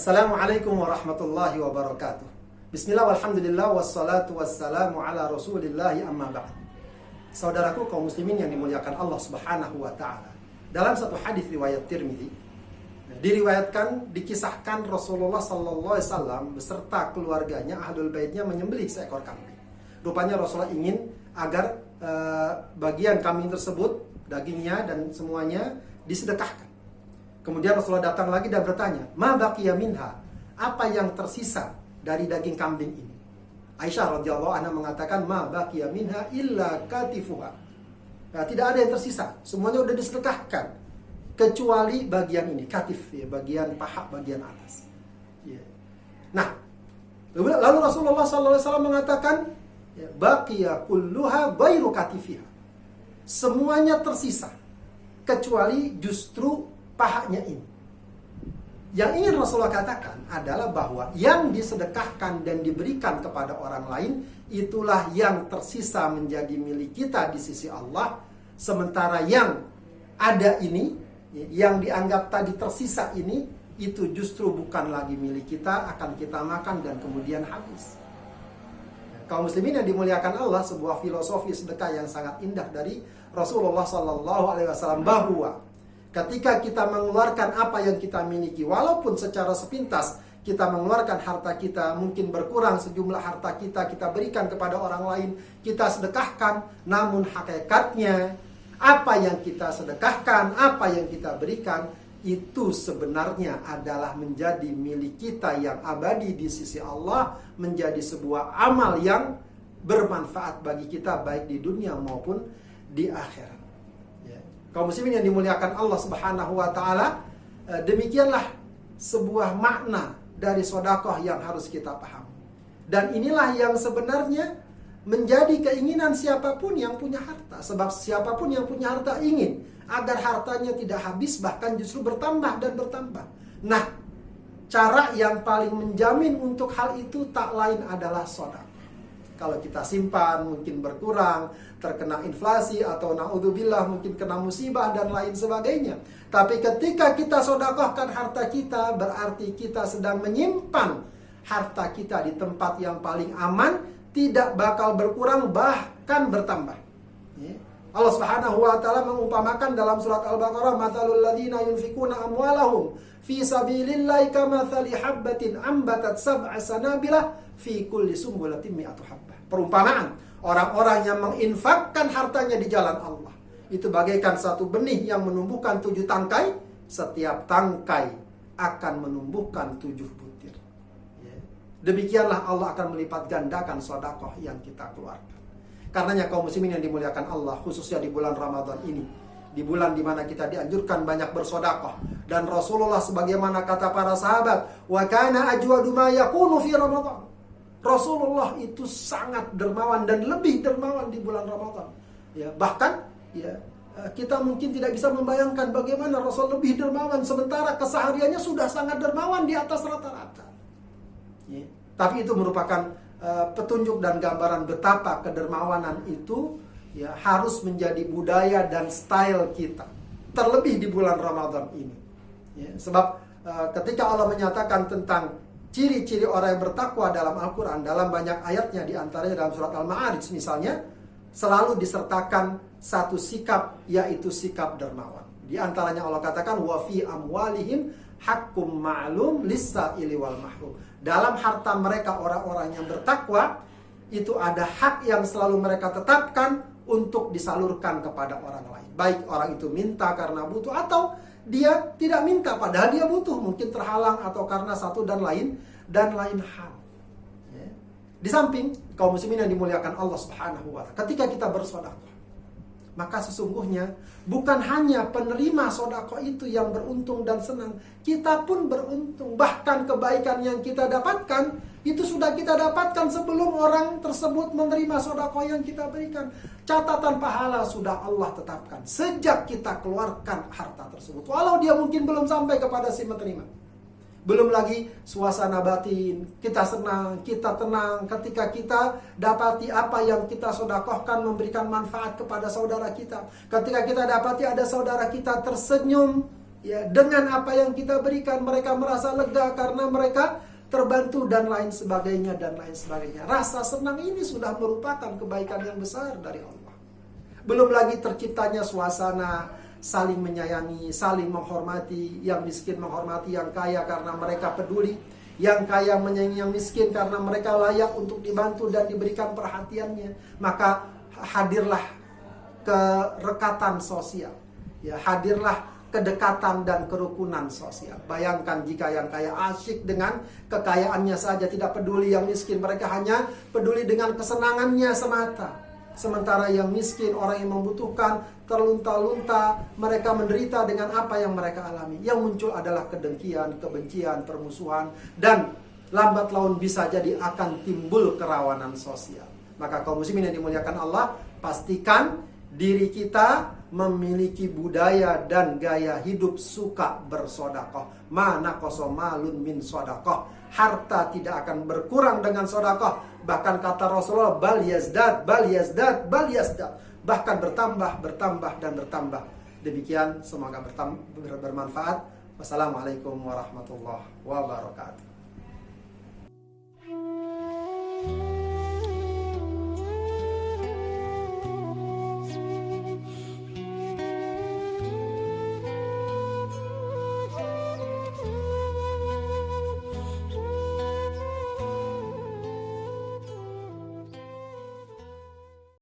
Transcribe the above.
Assalamualaikum warahmatullahi wabarakatuh. Bismillah walhamdulillah wassalatu wassalamu ala rasulillahi amma ba'd. Saudaraku kaum muslimin yang dimuliakan Allah subhanahu wa ta'ala, dalam satu hadis riwayat Tirmidzi, dikisahkan Rasulullah sallallahu alaihi wasallam beserta keluarganya, ahlul baitnya menyembelih seekor kambing. Rupanya Rasulullah ingin agar bagian kambing tersebut, dagingnya dan semuanya disedekahkan. Kemudian Rasulullah datang lagi dan bertanya, "Ma baqiya minha?" Apa yang tersisa dari daging kambing ini? Aisyah radhiyallahu anha mengatakan, "Ma baqiya minha illa katifuha." Nah, tidak ada yang tersisa, semuanya sudah disedekahkan kecuali bagian ini, katif, ya, bagian paha bagian atas. Ya. Nah, lalu Rasulullah SAW mengatakan, "Baqiya kulluha ghairu katifiha." Semuanya tersisa kecuali justru pahanya ini. Yang ingin Rasulullah katakan adalah bahwa yang disedekahkan dan diberikan kepada orang lain itulah yang tersisa menjadi milik kita di sisi Allah. Sementara yang ada ini, yang dianggap tadi tersisa ini, itu justru bukan lagi milik kita, akan kita makan dan kemudian habis. Kaum muslimin yang dimuliakan Allah, sebuah filosofi sedekah yang sangat indah dari Rasulullah SAW, bahwa ketika kita mengeluarkan apa yang kita miliki, walaupun secara sepintas kita mengeluarkan harta kita, mungkin berkurang sejumlah harta kita, kita berikan kepada orang lain, kita sedekahkan, namun hakikatnya apa yang kita sedekahkan, apa yang kita berikan, itu sebenarnya adalah menjadi milik kita yang abadi di sisi Allah, menjadi sebuah amal yang bermanfaat bagi kita baik di dunia maupun di akhirat. Kaum muslimin yang dimuliakan Allah subhanahu wa ta'ala, demikianlah sebuah makna dari sedekah yang harus kita paham. Dan inilah yang sebenarnya menjadi keinginan siapapun yang punya harta. Sebab siapapun yang punya harta ingin agar hartanya tidak habis, bahkan justru bertambah dan bertambah. Nah, cara yang paling menjamin untuk hal itu tak lain adalah sedekah. Kalau kita simpan mungkin berkurang, terkena inflasi, atau naudzubillah mungkin kena musibah dan lain sebagainya. Tapi ketika kita sedekahkan harta kita, berarti kita sedang menyimpan harta kita di tempat yang paling aman, tidak bakal berkurang, bahkan bertambah. Allah Subhanahu wa ta'ala mengumpamakan dalam surat Al-Baqarah, "Matsalul ladzina yunfikuna amwalahum fi sabilillahi kamatsali habbatin ambatat sab'a sanabila fi kulli sumbulatin mi'atu habbah." Perumpamaan orang-orang yang menginfakkan hartanya di jalan Allah, itu bagaikan satu benih yang menumbuhkan 7 tangkai, setiap tangkai akan menumbuhkan 7 butir. Demikianlah Allah akan melipat gandakan sedekah yang kita keluarkan. Karenanya kaum muslimin yang dimuliakan Allah, khususnya di bulan Ramadan ini, di bulan dimana kita dianjurkan banyak bersedekah, dan Rasulullah sebagaimana kata para sahabat, "Wa kana ajwadu ma yakunu fi Ramadan." Rasulullah itu sangat dermawan dan lebih dermawan di bulan Ramadan. Ya, bahkan kita mungkin tidak bisa membayangkan bagaimana Rasul lebih dermawan sementara kesehariannya sudah sangat dermawan di atas rata-rata. Tapi itu merupakan petunjuk dan gambaran betapa kedermawanan itu harus menjadi budaya dan style kita, terlebih di bulan Ramadan ini. Sebab ketika Allah menyatakan tentang ciri-ciri orang yang bertakwa dalam Al-Quran, dalam banyak ayatnya, diantaranya dalam surat Al-Ma'arij misalnya, selalu disertakan satu sikap, yaitu sikap dermawan. Di antaranya Allah katakan, "Wa fi amwalihim hakkum ma'lum lis-sa'ili wal mahrum." Dalam harta mereka orang-orang yang bertakwa, itu ada hak yang selalu mereka tetapkan untuk disalurkan kepada orang lain. Baik orang itu minta karena butuh, atau dia tidak minta padahal dia butuh, mungkin terhalang atau karena satu dan lain hal. Di samping kaum muslimin yang dimuliakan Allah Subhanahu wa ta'ala, ketika kita bersedekah, maka sesungguhnya bukan hanya penerima sedekah itu yang beruntung dan senang, kita pun beruntung. Bahkan kebaikan yang kita dapatkan itu sudah kita dapatkan sebelum orang tersebut menerima sedekah yang kita berikan. Catatan pahala sudah Allah tetapkan sejak kita keluarkan harta tersebut, walau dia mungkin belum sampai kepada si menerima. Belum lagi suasana batin, kita senang, kita tenang ketika kita dapati apa yang kita sedekahkan memberikan manfaat kepada saudara kita. Ketika kita dapati ada saudara kita tersenyum, Ya, dengan apa yang kita berikan mereka merasa lega karena mereka terbantu dan lain sebagainya dan lain sebagainya. Rasa senang ini sudah merupakan kebaikan yang besar dari Allah. Belum lagi terciptanya suasana saling menyayangi, saling menghormati, yang miskin menghormati yang kaya karena mereka peduli, yang kaya menyayangi yang miskin karena mereka layak untuk dibantu dan diberikan perhatiannya. Maka hadirlah kerekatan sosial, ya, hadirlah kedekatan dan kerukunan sosial. Bayangkan jika yang kaya asyik dengan kekayaannya saja, tidak peduli yang miskin, mereka hanya peduli dengan kesenangannya semata. Sementara yang miskin, orang yang membutuhkan, terlunta-lunta, mereka menderita dengan apa yang mereka alami. Yang muncul adalah kedengkian, kebencian, permusuhan, dan lambat laun bisa jadi akan timbul kerawanan sosial. Maka kaum muslimin yang dimuliakan Allah, pastikan diri kita memiliki budaya dan gaya hidup suka bersodakoh. Mana kosomalun min sodakoh. Harta tidak akan berkurang dengan sodakoh. Bahkan kata Rasulullah, bal yazdad, bal yazdad, bal yazdad. Bahkan bertambah, bertambah, dan bertambah. Demikian, semoga bermanfaat. Wassalamualaikum warahmatullahi wabarakatuh.